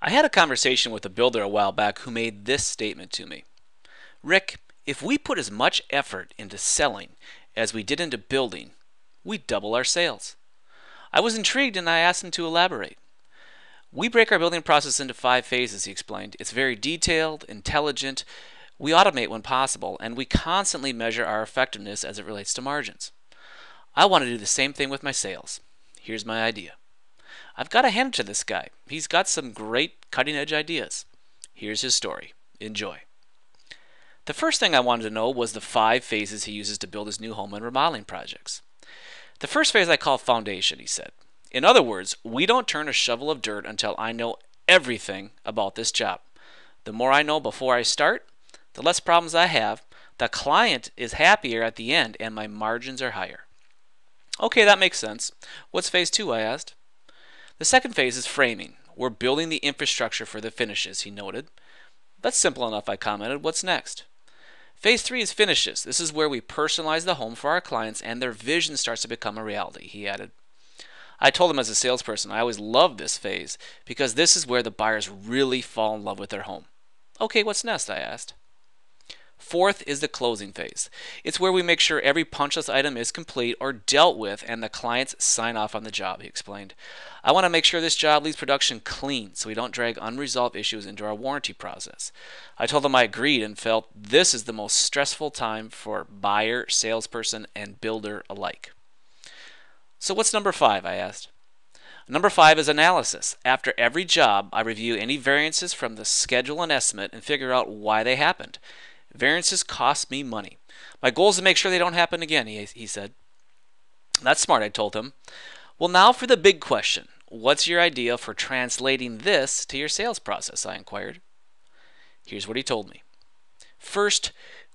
I had a conversation with a builder a while back who made this statement to me. Rick, if we put as much effort into selling as we did into building, we'd double our sales. I was intrigued and I asked him to elaborate. We break our building process into 5 phases, he explained. It's very detailed, intelligent. We automate when possible, and we constantly measure our effectiveness as it relates to margins. I want to do the same thing with my sales. Here's my idea. I've got to hand it to this guy. He's got some great cutting edge ideas. Here's his story. Enjoy. The first thing I wanted to know was the 5 phases he uses to build his new home and remodeling projects. The first phase I call foundation, he said. In other words, we don't turn a shovel of dirt until I know everything about this job. The more I know before I start, the less problems I have, the client is happier at the end, and my margins are higher. Okay, that makes sense. What's phase 2, I asked. The second phase is framing. We're building the infrastructure for the finishes, he noted. That's simple enough, I commented. What's next? Phase 3 is finishes. This is where we personalize the home for our clients and their vision starts to become a reality, he added. I told him as a salesperson I always love this phase because this is where the buyers really fall in love with their home. Okay, what's next? I asked. Fourth is the closing phase. It's where we make sure every punch list item is complete or dealt with and the clients sign off on the job, he explained. I want to make sure this job leaves production clean so we don't drag unresolved issues into our warranty process. I told them I agreed and felt this is the most stressful time for buyer, salesperson, and builder alike. So what's number 5? I asked. Number 5 is analysis. After every job, I review any variances from the schedule and estimate and figure out why they happened. Variances cost me money. My goal is to make sure they don't happen again, he said. That's smart, I told him. Well, now for the big question. What's your idea for translating this to your sales process? I inquired. Here's what he told me. First,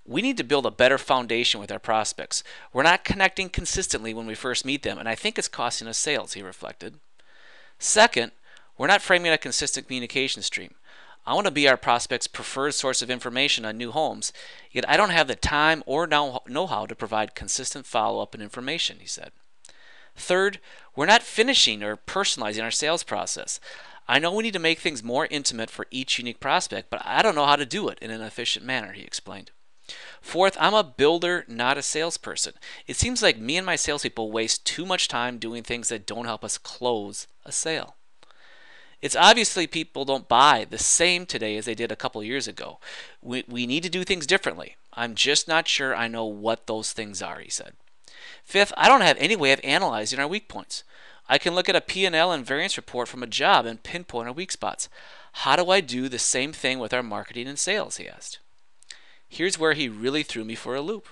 we need to build a better foundation with our prospects. We're not connecting consistently when we first meet them, and I think it's costing us sales, he reflected. Second, we're not framing a consistent communication stream. I want to be our prospects' preferred source of information on new homes, yet I don't have the time or know-how to provide consistent follow-up and information, he said. Third, we're not finishing or personalizing our sales process. I know we need to make things more intimate for each unique prospect, but I don't know how to do it in an efficient manner, he explained. Fourth, I'm a builder, not a salesperson. It seems like me and my salespeople waste too much time doing things that don't help us close a sale. It's obviously people don't buy the same today as they did a couple years ago. We need to do things differently. I'm just not sure I know what those things are, he said. Fifth, I don't have any way of analyzing our weak points. I can look at a P&L and variance report from a job and pinpoint our weak spots. How do I do the same thing with our marketing and sales, he asked. Here's where he really threw me for a loop.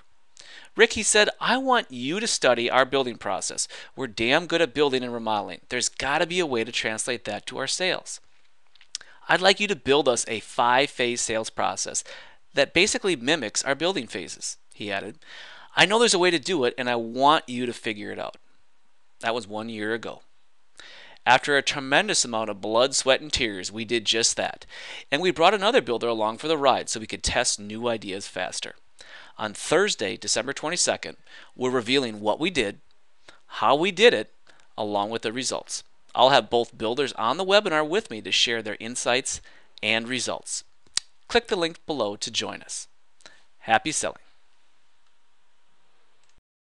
Rick, he said, I want you to study our building process. We're damn good at building and remodeling. There's got to be a way to translate that to our sales. I'd like you to build us a 5-phase sales process that basically mimics our building phases, he added. I know there's a way to do it, and I want you to figure it out. That was 1 year ago. After a tremendous amount of blood, sweat, and tears, we did just that. And we brought another builder along for the ride so we could test new ideas faster. On Thursday, December 22nd, we're revealing what we did, how we did it, along with the results. I'll have both builders on the webinar with me to share their insights and results. Click the link below to join us. Happy selling.